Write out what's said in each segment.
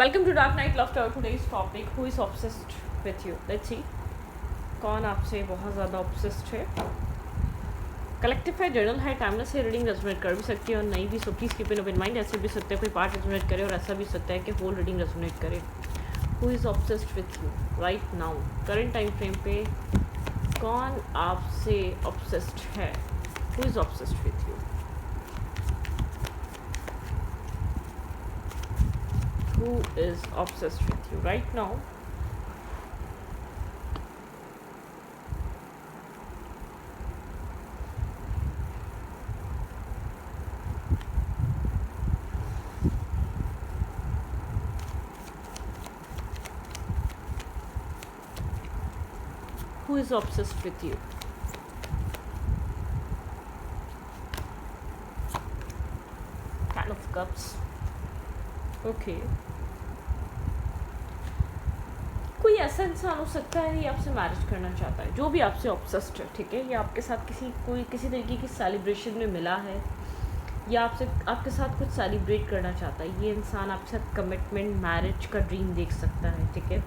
Welcome to Dark Night Love Tower. Today's topic: Who is obsessed with you? Let's see. कौन आपसे बहुत ज़्यादा obsessed है? Collective है, जर्नल है, टाइमलेस है, रीडिंग रेजोनेट कर भी सकती है और नहीं भी. So please keep in open mind. ऐसे भी सकते हैं कोई पार्ट रेजोनेट करे और ऐसा भी सकता है कि होल रीडिंग रेजोनेट करे. Who is obsessed with you right now? Current time frame पे कौन आपसे ऑब्सेस्ड है? Who is obsessed with you? Who is obsessed with you right now? Who is obsessed with you? Ten of Cups. Okay. कोई ऐसा इंसान हो सकता है ये आपसे मैरिज करना चाहता है, जो भी आपसे ऑब्सेस्ड है, ठीक है. या आपके साथ किसी तरीके की सेलिब्रेशन में मिला है, या आपके साथ कुछ सेलिब्रेट करना चाहता है. ये इंसान आपके साथ कमिटमेंट, मैरिज का ड्रीम देख सकता है, ठीक है.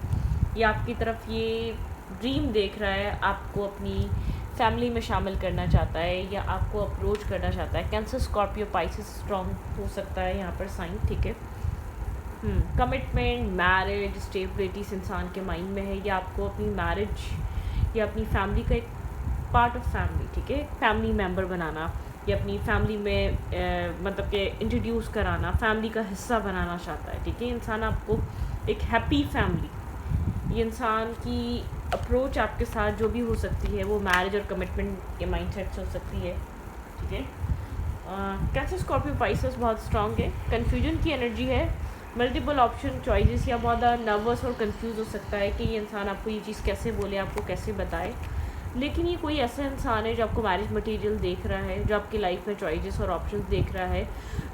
या आपकी तरफ ये ड्रीम देख रहा है, आपको अपनी फैमिली में शामिल करना चाहता है, या आपको अप्रोच करना चाहता है. कैंसर, स्कॉर्पियो, पाइसेस स्ट्रॉन्ग हो सकता है यहाँ पर साइन, ठीक है. कमिटमेंट, मैरिज, स्टेबिलिटी इस इंसान के माइंड में है. या आपको अपनी मैरिज या अपनी फैमिली का एक पार्ट ऑफ फैमिली, ठीक है, फैमिली मेम्बर बनाना, या अपनी फैमिली में मतलब कि इंट्रोड्यूस कराना, फैमिली का हिस्सा बनाना चाहता है, ठीक है. इंसान आपको एक हैप्पी फैमिली, ये इंसान की अप्रोच आपके साथ जो भी हो सकती है वो मैरिज और कमिटमेंट के माइंडसेट से हो सकती है, ठीक है. कैंसर, स्कॉर्पियो, पाइसेस बहुत स्ट्रॉन्ग है. कन्फ्यूजन की एनर्जी है, मल्टीपल ऑप्शन चॉइसेस, या बहुत ज़्यादा नर्वस और कंफ्यूज हो सकता है कि ये इंसान आपको ये चीज़ कैसे बोले, आपको कैसे बताए. लेकिन ये कोई ऐसा इंसान है जो आपको मैरिज मटेरियल देख रहा है, जो आपकी लाइफ में चॉइसेस और ऑप्शंस देख रहा है,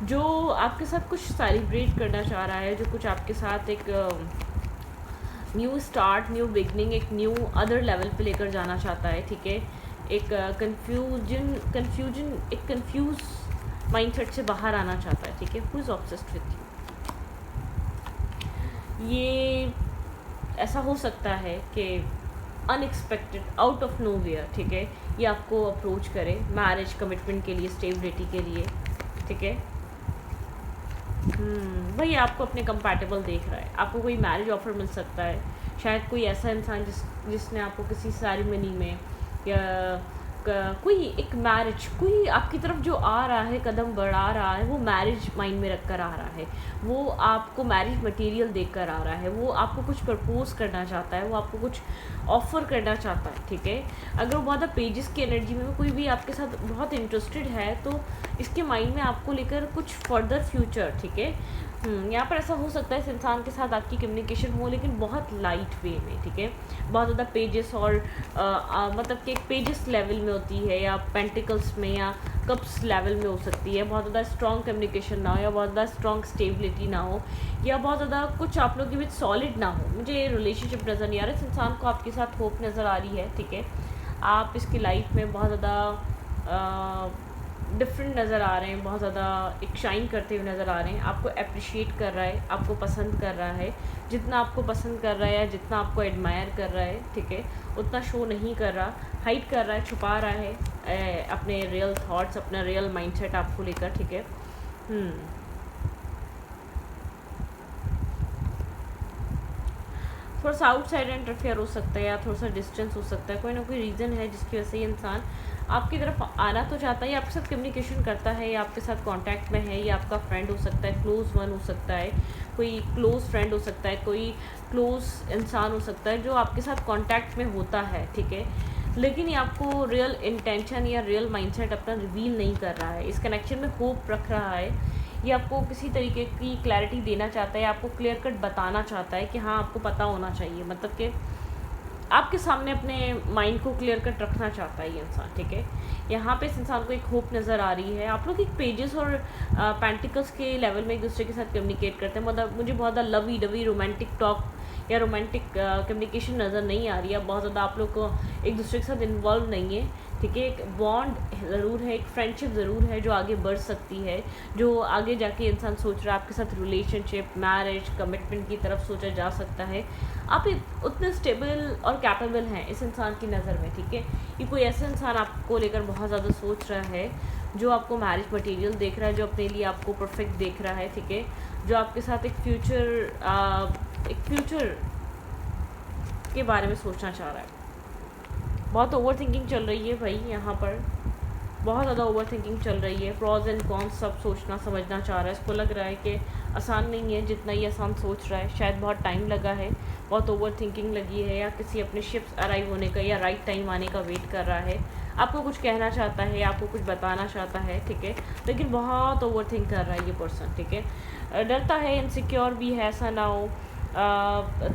जो आपके साथ कुछ सेलिब्रेट करना चाह रहा है, जो कुछ आपके साथ एक न्यू स्टार्ट, न्यू बिगनिंग, एक न्यू अदर लेवल पे लेकर जाना चाहता है, ठीक है. एक एक कंफ्यूज माइंडसेट से बाहर आना चाहता है, ठीक है. Who is obsessed with you? ये ऐसा हो सकता है कि unexpected, out of nowhere, ठीक है, ये आपको अप्रोच करे मैरिज, कमिटमेंट के लिए, स्टेबिलिटी के लिए, ठीक है. भाई आपको अपने कंपैटिबल देख रहा है, आपको कोई मैरिज ऑफर मिल सकता है. शायद कोई ऐसा इंसान जिसने आपको किसी सेरेमनी में या कोई एक मैरिज, कोई आपकी तरफ जो आ रहा है, कदम बढ़ा रहा है, वो मैरिज माइंड में रख कर आ रहा है, वो आपको मैरिज मटेरियल देख कर आ रहा है, वो आपको कुछ प्रपोज करना चाहता है, वो आपको कुछ ऑफ़र करना चाहता है, ठीक है. अगर वो बहुत पेजेस की एनर्जी में कोई भी आपके साथ बहुत इंटरेस्टेड है तो इसके माइंड में आपको लेकर कुछ फर्दर फ्यूचर, ठीक है. यहाँ पर ऐसा हो सकता है इस इंसान के साथ आपकी कम्युनिकेशन हो, लेकिन बहुत लाइट वे में, ठीक है. बहुत ज़्यादा पेजेस और मतलब कि एक पेजेस लेवल में होती है, या पेंटिकल्स में, या कप्स लेवल में हो सकती है. बहुत ज़्यादा स्ट्रॉन्ग कम्युनिकेशन ना हो, या बहुत ज़्यादा स्ट्रॉन्ग स्टेबिलिटी ना हो, या बहुत ज़्यादा कुछ आप लोग के बीच सॉलिड ना हो. मुझे ये रिलेशनशिप नज़र नहीं आ रहा. इस इंसान को आपके साथ होप नज़र आ रही है, ठीक है. आप इसकी लाइफ में बहुत ज़्यादा डिफरेंट नज़र आ रहे हैं, बहुत ज़्यादा एक शाइन करते हुए नज़र आ रहे हैं. आपको अप्रिशिएट कर रहा है, आपको पसंद कर रहा है. जितना आपको पसंद कर रहा है या जितना आपको एडमायर कर रहा है, ठीक है, उतना शो नहीं कर रहा, हाइड कर रहा है, छुपा रहा है अपने रियल थॉट्स, अपना रियल माइंडसेट आपको लेकर, ठीक है. थोड़ा सा आउटसाइड इंटरफेयर हो सकता है, या थोड़ा सा डिस्टेंस हो सकता है. कोई ना कोई रीज़न है जिसकी वजह से ये इंसान आपकी तरफ आना तो चाहता है, या आपके साथ कम्युनिकेशन करता है, या आपके साथ कांटेक्ट में है, या आपका फ्रेंड हो सकता है, क्लोज वन हो सकता है, कोई क्लोज फ्रेंड हो सकता है, कोई क्लोज इंसान हो सकता है जो आपके साथ कांटेक्ट में होता है, ठीक है. लेकिन ये आपको रियल इंटेंशन या रियल माइंडसेट अपना रिवील नहीं कर रहा है. इस कनेक्शन में होप रख रहा है, ये आपको किसी तरीके की क्लैरिटी देना चाहता है, आपको क्लियर कट बताना चाहता है कि हाँ आपको पता होना चाहिए, मतलब कि आपके सामने अपने माइंड को क्लियर कट रखना चाहता है ये इंसान, ठीक है. यहाँ पे इस इंसान को एक होप नज़र आ रही है. आप लोग एक पेजेस और पेंटिकल्स के लेवल में एक दूसरे के साथ कम्युनिकेट करते हैं. मतलब मुझे बहुत ज़्यादा लवी डवी रोमांटिक टॉक या रोमांटिक कम्युनिकेशन नज़र नहीं आ रही है. बहुत ज़्यादा आप लोग को एक दूसरे के साथ इन्वॉल्व नहीं है, ठीक है। एक बॉन्ड ज़रूर है, एक फ्रेंडशिप ज़रूर है जो आगे बढ़ सकती है, जो आगे जाके इंसान सोच रहा है आपके साथ रिलेशनशिप, मैरिज, कमिटमेंट की तरफ सोचा जा सकता है। आप उतने स्टेबल और कैपेबल हैं इस इंसान की नज़र में, ठीक है। ये कोई ऐसा इंसान आपको लेकर बहुत ज़्यादा सोच रहा है, जो आपको मैरिज मटेरियल देख रहा है, जो अपने लिए आपको परफेक्ट देख रहा है, ठीक है। जो आपके साथ एक फ्यूचर के बारे में सोचना चाह रहा है। बहुत ओवर थिंकिंग चल रही है भाई, यहाँ पर बहुत ज़्यादा ओवर थिंकिंग चल रही है। प्रॉज एंड कॉन्स सब सोचना समझना चाह रहा है। इसको लग रहा है कि आसान नहीं है जितना ही आसान सोच रहा है, शायद बहुत टाइम लगा है, बहुत ओवर थिंकिंग लगी है, या किसी अपने शिप्स अराइव होने का या राइट टाइम आने का वेट कर रहा है। आपको कुछ कहना चाहता है, आपको कुछ बताना चाहता है, ठीक है, लेकिन बहुत ओवर थिंक कर रहा है ये पर्सन, ठीक है। डरता है, इनसिक्योर भी है, ऐसा ना हो,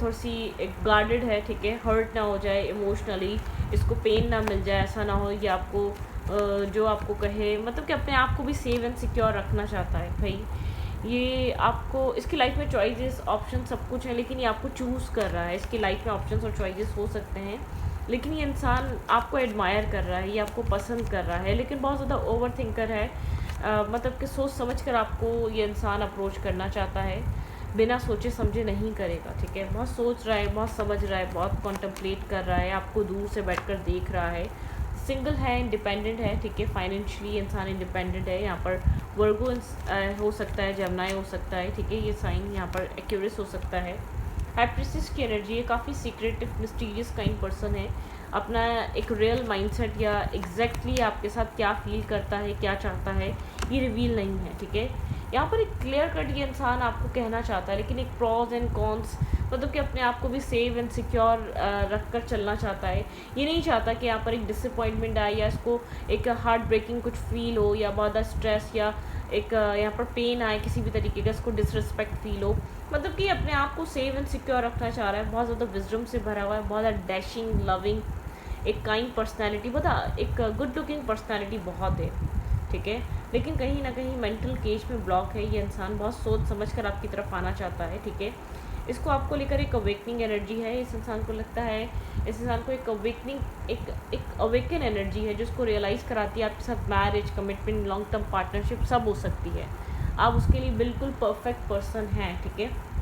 थोड़ी सी गार्डेड है, ठीक है, हर्ट ना हो जाए इमोशनली, इसको पेन ना मिल जाए, ऐसा ना हो ये आपको जो आपको कहे, मतलब कि अपने आप को भी सेव एंड सिक्योर रखना चाहता है भाई। ये आपको, इसकी लाइफ में चॉइसेस, ऑप्शन सब कुछ है, लेकिन ये आपको चूज़ कर रहा है। इसकी लाइफ में ऑप्शंस और चॉइसेस हो सकते हैं, लेकिन ये इंसान आपको एडमायर कर रहा है, ये आपको पसंद कर रहा है, लेकिन बहुत ज़्यादा ओवर थिंकर है। मतलब कि सोच समझ कर आपको ये इंसान अप्रोच करना चाहता है, बिना सोचे समझे नहीं करेगा, ठीक है। बहुत सोच रहा है, बहुत समझ रहा है, बहुत कॉन्टम्पलेट कर रहा है, आपको दूर से बैठकर देख रहा है। सिंगल है, इंडिपेंडेंट है, ठीक है, फाइनेंशियली इंसान इंडिपेंडेंट है। यहाँ पर वर्गो हो सकता है, जमनाई हो सकता है, ठीक है, ये साइन यहाँ पर एक्यूरेस हो सकता है। हाई प्रिंसेस की एनर्जी है, काफ़ी सीक्रेटिव मिस्टीरियस काइंड पर्सन है। अपना एक रियल माइंडसेट या एग्जैक्टली आपके साथ क्या फील करता है, क्या चाहता है, ये रिवील नहीं है, ठीक है। यहाँ पर एक क्लियर कट ये इंसान आपको कहना चाहता है, लेकिन एक प्रॉज एंड कॉन्स, मतलब कि अपने आप को भी सेव एंड सिक्योर रख कर चलना चाहता है। ये नहीं चाहता कि यहाँ पर एक डिसअपॉइंटमेंट आए, या इसको एक हार्ट ब्रेकिंग कुछ फील हो, या बहुत ज़्यादा स्ट्रेस, या एक यहाँ पर पेन आए किसी भी तरीके का, इसको डिसरिस्पेक्ट फील हो। मतलब कि अपने आप को सेव एंड सिक्योर रखना चाह रहा है। बहुत ज़्यादा विजडम से भरा हुआ है, बहुत ज़्यादा डैशिंग, लविंग, एक काइंड पर्सनैलिटी, एक गुड लुकिंग पर्सनैलिटी बहुत है, ठीक है। लेकिन कहीं ना कहीं मेंटल केज में ब्लॉक है ये इंसान, बहुत सोच समझ कर आपकी तरफ आना चाहता है, ठीक है। इसको आपको लेकर एक अवेकनिंग एनर्जी है। इस इंसान को लगता है, इस इंसान को एक अवेकनिंग, एक अवेकन एनर्जी है, जिसको रियलाइज़ कराती है आपके साथ marriage, commitment, long term partnership सब हो सकती है। आप उसके लिए बिल्कुल परफेक्ट पर्सन हैं, ठीक है।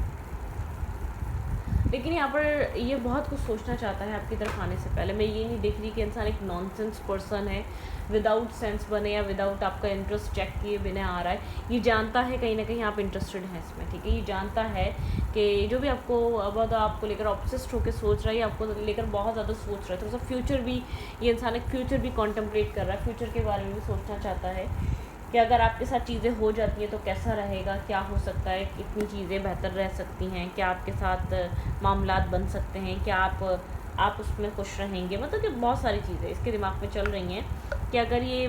लेकिन यहाँ पर ये बहुत कुछ सोचना चाहता है आपकी तरफ आने से पहले। मैं ये नहीं देख रही कि इंसान एक नॉनसेंस पर्सन है, विदाउट सेंस बने या विदाउट आपका इंटरेस्ट चेक किए बिना आ रहा है। ये जानता है कहीं ना कहीं आप इंटरेस्टेड हैं इसमें, ठीक है। ये जानता है कि जो भी आपको बहुत आपको लेकर ऑब्सेस्ड होकर सोच रहा है, आपको लेकर बहुत ज़्यादा सोच रहा है, तो फ्यूचर भी, ये इंसान एक फ्यूचर भी कॉन्टम्पलेट कर रहा है, फ्यूचर के बारे में भी सोचना चाहता है कि अगर आपके साथ चीज़ें हो जाती हैं तो कैसा रहेगा, क्या हो सकता है, कितनी चीज़ें बेहतर रह सकती हैं, क्या आपके साथ मामलात बन सकते हैं, क्या आप उसमें खुश रहेंगे। मतलब कि बहुत सारी चीज़ें इसके दिमाग में चल रही हैं कि अगर ये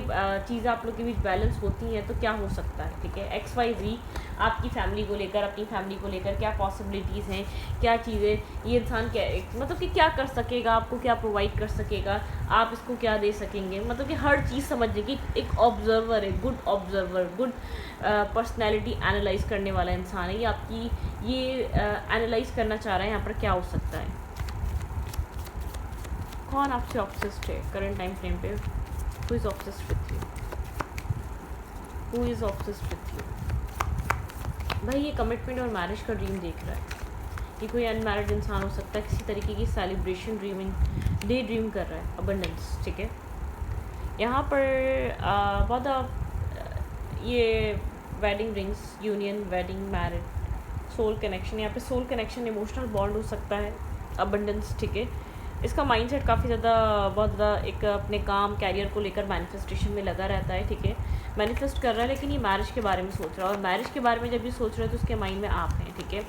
चीज़ आप लोग के बीच बैलेंस होती हैं तो क्या हो सकता है, ठीक है। XYZ आपकी फैमिली को लेकर, अपनी फैमिली को लेकर क्या पॉसिबिलिटीज़ हैं, क्या चीज़ें ये इंसान क्या, मतलब कि क्या कर सकेगा, आपको क्या प्रोवाइड कर सकेगा, आप इसको क्या दे सकेंगे। मतलब कि हर चीज़ समझने की एक ऑब्जर्वर है, good observer, good personality analyse करने वाला इंसान है। ये आपकी ये एनालाइज करना चाह रहा है यहाँ पर क्या हो सकता है। कौन आपसे ऑब्सेस्ड है करंट टाइम फ्रेम पे? Who is obsessed with you? Who is obsessed with you? भाई ये कमिटमेंट और मैरिज का ड्रीम देख रहा है। ये कोई अनमैरिड इंसान हो सकता है, किसी तरीके की सेलिब्रेशन ड्रीमिंग, डे ड्रीम कर रहा है, अबंडेंस, ठीक है। यहाँ पर बहुत ये wedding rings, union, wedding, married, soul connection, यहाँ पे सोल कनेक्शन, इमोशनल बॉन्ड हो सकता है, अबंडेंस, ठीक है। इसका माइंडसेट काफ़ी ज़्यादा, बहुत ज़्यादा एक अपने काम, कैरियर को लेकर मैनिफेस्टेशन में लगा रहता है, ठीक है। मैनिफेस्ट कर रहा है, लेकिन ये मैरिज के बारे में सोच रहा है, और मैरिज के बारे में जब भी सोच रहा है तो उसके माइंड में आप हैं, ठीक है।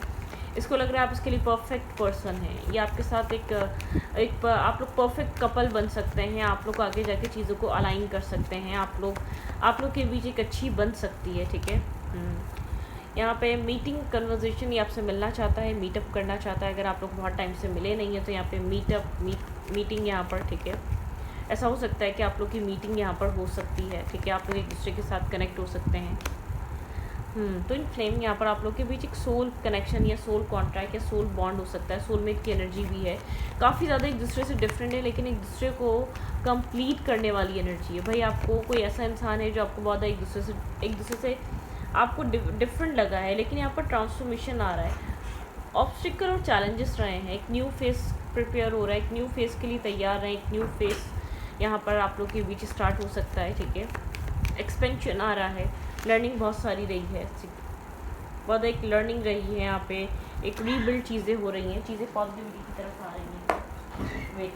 इसको लग रहा है आप इसके लिए परफेक्ट पर्सन हैं, ये आपके साथ एक आप लोग परफेक्ट कपल बन सकते हैं, आप लोग आगे जाके चीज़ों को अलाइन कर सकते हैं, आप लोग के बीच एक अच्छी बन सकती है, ठीक है। यहाँ पे मीटिंग, कन्वर्जेशन, ये आपसे मिलना चाहता है, मीटअप करना चाहता है। अगर आप लोग बहुत टाइम से मिले नहीं हैं तो यहाँ पे मीटिंग यहाँ पर, ठीक है। ऐसा हो सकता है कि आप लोग की मीटिंग यहाँ पर हो सकती है, ठीक है। आप लोग एक दूसरे के साथ कनेक्ट हो सकते हैं। तो इन फ्लेम यहाँ पर आप लोग के बीच एक सोल कनेक्शन या सोल कॉन्ट्रैक्ट या सोल बॉन्ड हो सकता है, सोलमेट की एनर्जी भी है, काफ़ी ज़्यादा एक दूसरे से डिफरेंट है लेकिन एक दूसरे को कंप्लीट करने वाली एनर्जी है। भाई आपको कोई ऐसा इंसान है जो आपको बहुत एक दूसरे से आपको डिफरेंट लगा है, लेकिन यहाँ पर ट्रांसफॉर्मेशन आ रहा है, ऑब्स्टिकल और चैलेंजेस रहे हैं, एक न्यू फेस प्रिपेयर हो रहा है, एक न्यू फेस के लिए तैयार हैं, एक न्यू फेस यहाँ पर आप लोग के बीच स्टार्ट हो सकता है, ठीक है। एक्सपेंशन आ रहा है, लर्निंग बहुत सारी रही है, बहुत एक लर्निंग रही है यहाँ पे, एक रीबिल्ड चीज़ें हो रही हैं, चीज़ें पॉजिटिविटी की तरफ आ रही हैं। वेट,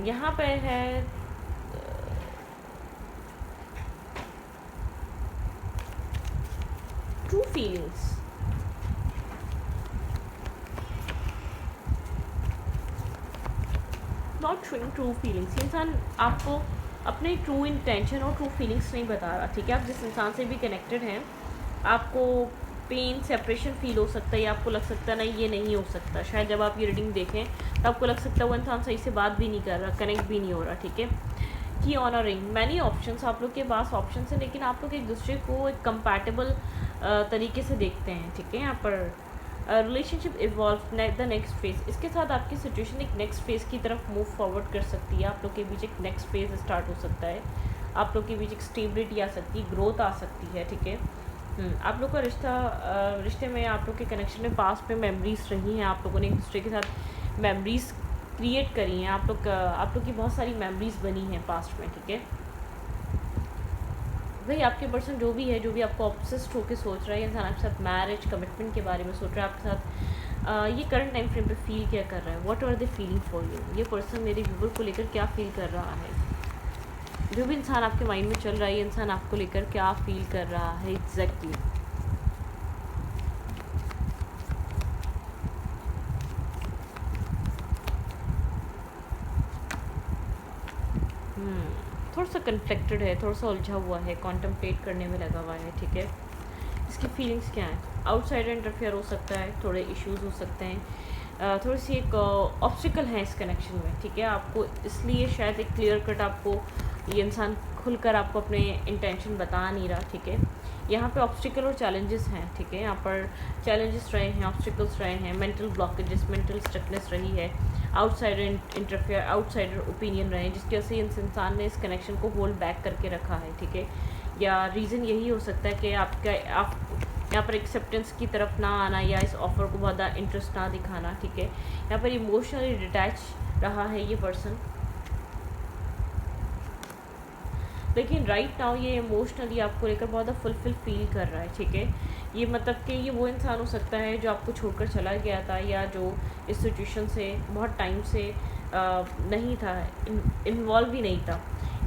यहाँ पे है true feelings, not showing true feelings. इंसान आपको अपने ट्रू इंटेंशन और ट्रू फीलिंग्स नहीं बता रहा, ठीक है। आप जिस इंसान से भी कनेक्टेड हैं, आपको पेन सेपरेशन फील हो सकता है, या आपको लग सकता है नहीं ये नहीं हो सकता, शायद जब आप ये रीडिंग देखें तो आपको लग सकता है वो इंसान सही से बात भी नहीं कर रहा, कनेक्ट भी नहीं हो रहा, ठीक है। की ऑनरिंग मैनी ऑप्शंस, आप लोग के पास ऑप्शन हैं, लेकिन आप लोग एक दूसरे को एक कंपैटिबल तरीके से देखते हैं, ठीक है। यहाँ पर relationship evolve the next phase, इसके साथ आपकी सिचुएशन एक नेक्स्ट फेज़ की तरफ मूव फॉरवर्ड कर सकती है, आप लोग के बीच एक नेक्स्ट फेज़ स्टार्ट हो सकता है, आप लोग के बीच एक स्टेबिलिटी आ सकती है, ग्रोथ आ सकती है, ठीक है। आप लोग का रिश्ते में आप लोग के कनेक्शन में पास्ट में मेमोरीज रही हैं, आप लोगों ने एक दूसरे के साथ मेमोरीज क्रिएट करी हैं, आप लोग की बहुत सारी मेमोरीज बनी हैं पास्ट में, ठीक है। भाई आपके पर्सन जो भी है, जो भी आपको ऑब्सेस्ड होकर सोच रहा है, इंसान आपके साथ मैरिज कमिटमेंट के बारे में सोच रहा है, आपके साथ ये करंट टाइम फ्रेम पे फील क्या कर रहा है, what are they feeling for you, ये पर्सन मेरे व्यूवर को लेकर क्या फील कर रहा है, जो भी इंसान आपके माइंड में चल रहा है, ये इंसान आपको लेकर क्या फील कर रहा है एग्जैक्टली। थोड़ा सा कन्फ्लिक्टेड है, थोड़ा सा उलझा हुआ है, कॉन्टम्पलेट करने में लगा हुआ है, ठीक है। इसकी फीलिंग्स क्या हैं, आउटसाइडर इंटरफेयर हो सकता है, थोड़े इश्यूज हो सकते हैं, थोड़ी सी एक ऑब्स्टिकल है इस कनेक्शन में, ठीक है। आपको इसलिए शायद एक क्लियर कट आपको ये इंसान खुलकर आपको अपने इंटेंशन बता नहीं रहा, ठीक है। यहाँ पे ऑब्स्टिकल और चैलेंजेस हैं, ठीक है। यहाँ पर चैलेंजेस रहे हैं, ऑब्स्टिकल्स रहे हैं, मेंटल ब्लॉकेजेस, मेंटल स्टकनेस रही है, आउटसाइडर इंटरफेयर, आउटसाइडर ओपिनियन रहे हैं, जिसकी वजह से इस इंसान ने इस कनेक्शन को होल्ड बैक करके रखा है, ठीक है। या रीज़न यही हो सकता है कि आप यहाँ पर एक्सेप्टेंस की तरफ ना आना, या इस ऑफ़र को बहुत ज़्यादा इंटरेस्ट ना दिखाना, ठीक है। यहाँ पर इमोशनली डिटैच रहा है ये पर्सन, लेकिन राइट नाउ ये इमोशनली आपको लेकर बहुत ज़्यादा फुलफिल फील कर रहा है, ठीक है। ये मतलब कि ये वो इंसान हो सकता है जो आपको छोड़कर चला गया था, या जो इस सिचुएशन से बहुत टाइम से नहीं था, इन्वॉल्व ही नहीं था।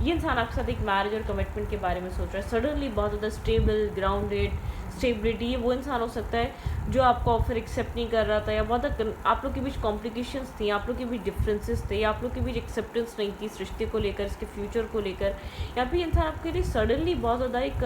ये इंसान आपके साथ एक मैरिज और कमिटमेंट के बारे में सोच रहा है, सडनली बहुत ज़्यादा स्टेबल, ग्राउंडेड, स्टेबिलिटी। ये वो इंसान हो सकता है जो आपका ऑफर एक्सेप्ट नहीं कर रहा था, या बहुत आप लोग के बीच कॉम्प्लिकेशंस थी, आप लोग के बीच डिफरेंसेस थे, या आप लोग के बीच एक्सेप्टेंस नहीं थी इस रिश्ते को लेकर, इसके फ्यूचर को लेकर। या फिर इंसान आपके लिए सडनली बहुत ज़्यादा एक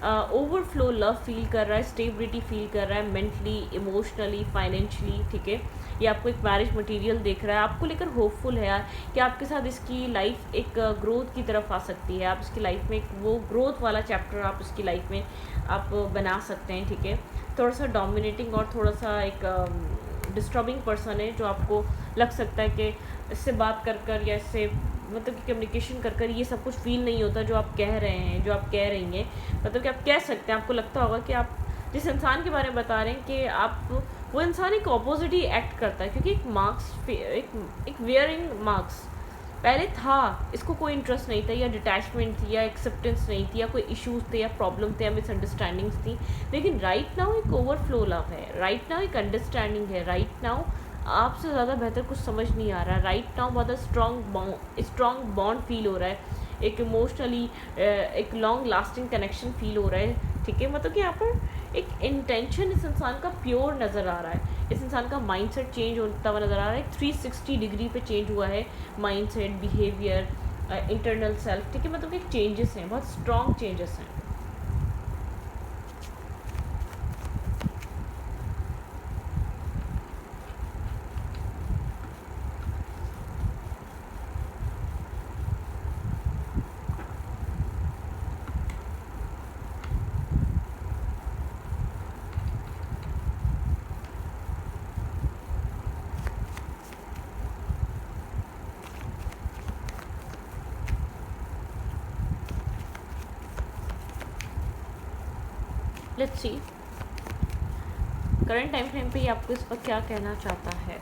ओवरफ्लो लव फील कर रहा है, स्टेबिलिटी फील कर रहा है, मेंटली, इमोशनली, फाइनेंशियली, ठीक है। ये आपको एक मैरिज मटेरियल देख रहा है, आपको लेकर होपफुल है यार कि आपके साथ इसकी लाइफ एक ग्रोथ की तरफ आ सकती है, आप इसकी लाइफ में एक वो ग्रोथ वाला चैप्टर आप इसकी लाइफ में आप बना सकते हैं, ठीक है। थोड़ा सा डोमिनेटिंग और थोड़ा सा एक डिस्टर्बिंग पर्सन है, जो आपको लग सकता है कि इससे बात कर या इससे मतलब कि कम्युनिकेशन कर ये सब कुछ फील नहीं होता जो आप कह रहे हैं, जो आप कह रही हैं। मतलब कि आप कह सकते हैं, आपको लगता होगा कि आप जिस इंसान के बारे में बता रहे हैं कि आप वो इंसान एक ऑपोजिट ही एक्ट करता है, क्योंकि एक वेयरिंग मार्क्स पहले था, इसको कोई इंटरेस्ट नहीं था, या डिटैचमेंट थी, या एक्सेप्टेंस नहीं थी, या कोई इश्यूज थे, या प्रॉब्लम थे, या मिसअंडरस्टैंडिंग्स थी। लेकिन राइट नाउ एक ओवरफ्लो लव है, राइट नाउ एक अंडरस्टैंडिंग है, राइट नाउ आपसे ज़्यादा बेहतर कुछ समझ नहीं आ रहा, राइट नाउ बहुत स्ट्रॉन्ग बॉन्ड फील हो रहा है, एक इमोशनली एक लॉन्ग लास्टिंग कनेक्शन फील हो रहा है, ठीक है। मतलब कि यहाँ पर एक इंटेंशन इस इंसान का प्योर नज़र आ रहा है, इस इंसान का माइंडसेट चेंज होता हुआ नज़र आ रहा है, 360 डिग्री पे चेंज हुआ है माइंडसेट, बिहेवियर, इंटरनल सेल्फ, ठीक है। मतलब कि चेंजेस हैं, बहुत स्ट्रॉन्ग चेंजेस हैं। Let's see current time frame पे ये आपको इस वक्त क्या कहना चाहता है।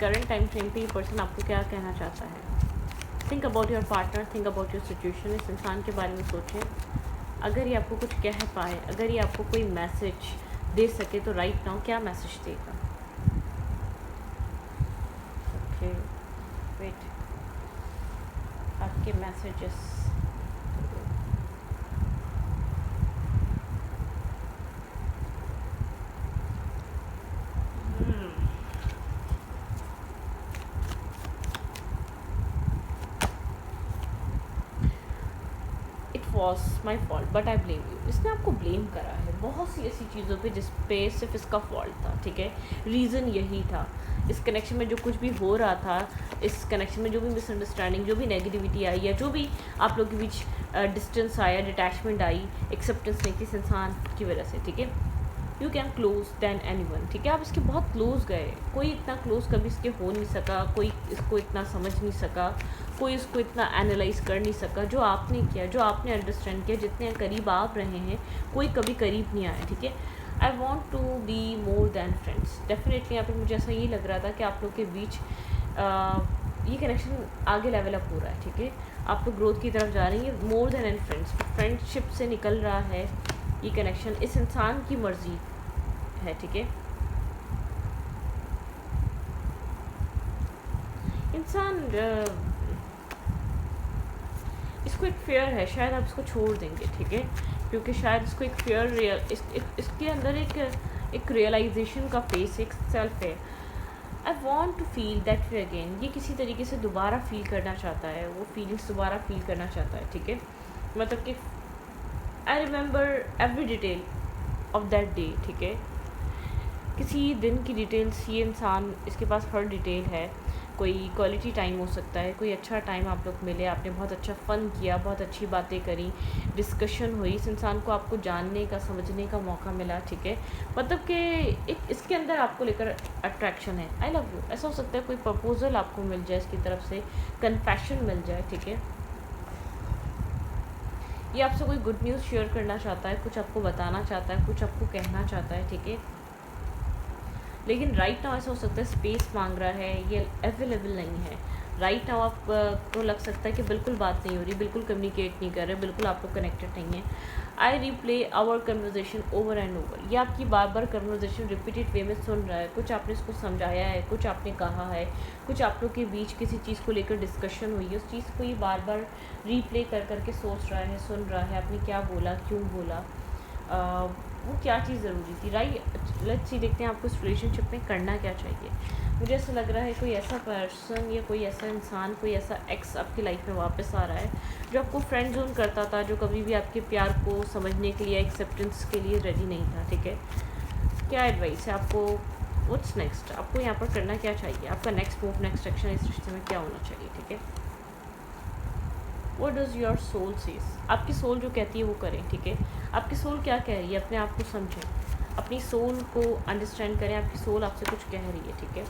करंट टाइम फ्रेम पे ये पर्सन आपको क्या कहना चाहता है। Think about your partner, think about your situation. इस इंसान के बारे में सोचें। अगर ये आपको कुछ कह पाए, अगर ये आपको कोई मैसेज दे सके तो राइट नाउ क्या मैसेज देगा। ओके वेट, आपके messages. It was my fault but I blame you. इसने आपको ब्लेम करा है बहुत सी ऐसी चीज़ों पे जिस पे सिर्फ इसका फॉल्ट था, ठीक है। रीज़न यही था, इस कनेक्शन में जो कुछ भी हो रहा था, इस कनेक्शन में जो भी मिसअंडरस्टैंडिंग, जो भी नेगेटिविटी आई, या जो भी आप लोग के बीच डिस्टेंस आया, डिटैचमेंट आई, एक्सेप्टेंस नहीं थी इस इंसान की वजह से, ठीक है। You can close than any one, ठीक है। आप इसके बहुत क्लोज गए, कोई इतना क्लोज कभी इसके हो नहीं सका, कोई इसको इतना समझ नहीं सका, कोई इसको इतना एनालाइज कर नहीं सका जो आपने किया, जो आपने अंडरस्टैंड किया। जितने करीब आप रहे हैं कोई कभी करीब नहीं आया, ठीक है। I want to be more than friends. Definitely यहाँ पे मुझे ऐसा ही लग रहा था कि आप लोग के बीच ये कनेक्शन आगे लेवल अप हो रहा है, ठीक है। आप लोग ग्रोथ की तरफ जा रही हैं, more than an friends, friendship से निकल रहा है ये कनेक्शन। इस इंसान की मर्जी है, ठीक है। इंसान इसको एक फेयर है, शायद आप इसको छोड़ देंगे, ठीक है, क्योंकि शायद इसको एक फेयर इसके अंदर एक रियलाइजेशन का फेस, एक सेल्फ है। I want to feel that way again. ये किसी तरीके से दोबारा फील करना चाहता है, वो फीलिंग्स दोबारा फील करना चाहता है, ठीक है। मतलब कि I remember every detail of that day, ठीक है। किसी दिन की डिटेल्स, ये इंसान, इसके पास हर डिटेल है। कोई क्वालिटी टाइम हो सकता है, कोई अच्छा टाइम आप लोग मिले, आपने बहुत अच्छा फ़न किया, बहुत अच्छी बातें करी, डिस्कशन हुई, इस इंसान को आपको जानने का, समझने का मौका मिला, ठीक है। मतलब कि एक इसके अंदर आपको लेकर अट्रैक्शन है, आई लव यू। ऐसा हो सकता है कोई प्रपोजल आपको मिल जाए इसकी तरफ से, कन्फेशन मिल जाए, ठीक है। ये आपसे कोई गुड न्यूज़ शेयर करना चाहता है, कुछ आपको बताना चाहता है, कुछ आपको कहना चाहता है, ठीक है। लेकिन राइट नाउ ऐसा हो सकता है स्पेस मांग रहा है, ये अवेलेबल नहीं है राइट नाउ। आपको लग सकता है कि बिल्कुल बात नहीं हो रही, बिल्कुल कम्युनिकेट नहीं कर रहे, बिल्कुल आप लोग कनेक्टेड नहीं है। I replay our conversation over and over. ये आपकी बार बार कन्वर्जेशन रिपीटेड वे में सुन रहा है, कुछ आपने इसको समझाया है, कुछ आपने कहा है, कुछ आप लोग के बीच किसी चीज़ को लेकर डिस्कशन हुई है, उस चीज़ को ये बार बार रीप्ले कर करके सोच रहा है, सुन रहा है, आपने क्या बोला, क्यों बोला, वो क्या चीज़ ज़रूरी थी, राइट। लेट्स सी, देखते हैं आपको इस रिलेशनशिप में करना क्या चाहिए। मुझे ऐसा लग रहा है कोई ऐसा पर्सन या कोई ऐसा इंसान, कोई ऐसा एक्स आपकी लाइफ में वापस आ रहा है जो आपको फ्रेंड जोन करता था, जो कभी भी आपके प्यार को समझने के लिए, एक्सेप्टेंस के लिए रेडी नहीं था, ठीक है। क्या एडवाइस है आपको, व्हाट्स नेक्स्ट, आपको यहाँ पर करना क्या चाहिए, आपका नेक्स्ट मूव, नेक्स्ट एक्शन इस रिश्ते में क्या होना चाहिए, ठीक है। What does your soul says. आपकी सोल जो कहती है वो करें, ठीक है। आपकी सोल क्या कह रही है, अपने आप को समझें, अपनी सोल को अंडरस्टैंड करें, आपकी सोल आपसे कुछ कह रही है, ठीक है।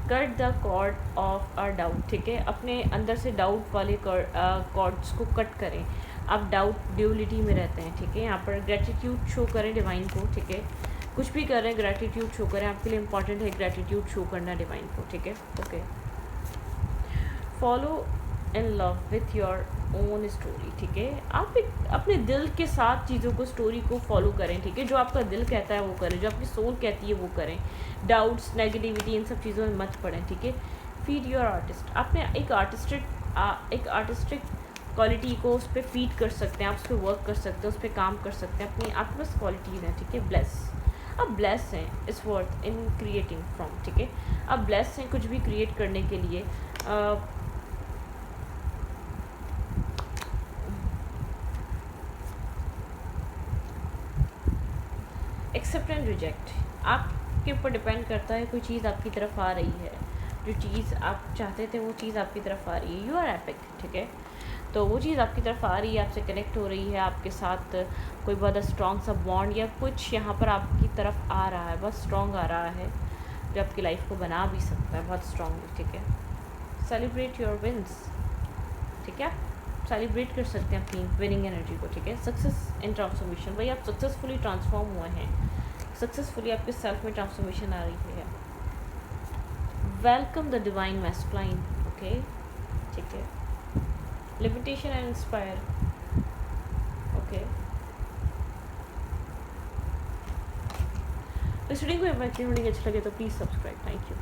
Cut the cord of our doubt, ठीक है। अपने अंदर से डाउट वाले कॉर्ड्स को कट करें। आप डाउट ड्यूलिटी में रहते हैं, ठीक है। यहाँ पर ग्रेटिट्यूड शो करें डिवाइन को, ठीक है। कुछ भी कर रहे हैं ग्रेटिट्यूड शो करें, आपके लिए इंपॉर्टेंट है ग्रेटिट्यूड शो करना डिवाइन को, ठीक है। Okay, follow in love with your own story, ठीक है। आप एक अपने दिल के साथ चीज़ों को, स्टोरी को फॉलो करें, ठीक है। जो आपका दिल कहता है वो करें, जो आपकी सोल कहती है वो करें। डाउट्स, नेगेटिविटी, इन सब चीज़ों में मत पड़ें, ठीक है। Feed your artist. आपने एक आर्टिस्टिक क्वालिटी को उस पर फीड कर सकते हैं, आप उस पर वर्क कर सकते हैं, उस पर काम कर सकते हैं, अपनी आपके पास क्वालिटीज़ हैं, ठीक है। ब्लेस, आप ब्लेस हैं, इस वर्थ इन क्रिएटिंग फ्रॉम, ठीक है। आप ब्लेस हैं कुछ भी क्रिएट करने के लिए। एक्सेप्ट एंड रिजेक्ट आपके ऊपर डिपेंड करता है। कोई चीज़ आपकी तरफ आ रही है, जो चीज़ आप चाहते थे वो चीज़ आपकी तरफ आ रही है, यू आर एपिक, ठीक है। तो वो चीज़ आपकी तरफ आ रही है, आपसे कनेक्ट हो रही है, आपके साथ कोई बहुत स्ट्रॉन्ग सा बॉन्ड या कुछ यहाँ पर आपकी तरफ आ रहा है, बहुत स्ट्रॉन्ग आ रहा है, जो आपकी लाइफ को बना भी सकता है बहुत स्ट्रॉन्गली, ठीक है। सेलिब्रेट योर विंस, ठीक है। सेलिब्रेट कर सकते हैं अपनी विनिंग एनर्जी को, ठीक है। सक्सेस इन ट्रांसफॉर्मेशन, भाई आप सक्सेसफुली ट्रांसफॉर्म हुए हैं, सक्सेसफुली आपके सेल्फ में ट्रांसफॉर्मेशन आ रही है। Welcome the divine masculine, okay, ठीक है। Limitation and inspire, okay. इस रीडिंग को अच्छी लगे तो प्लीज़ सब्सक्राइब, थैंक यू।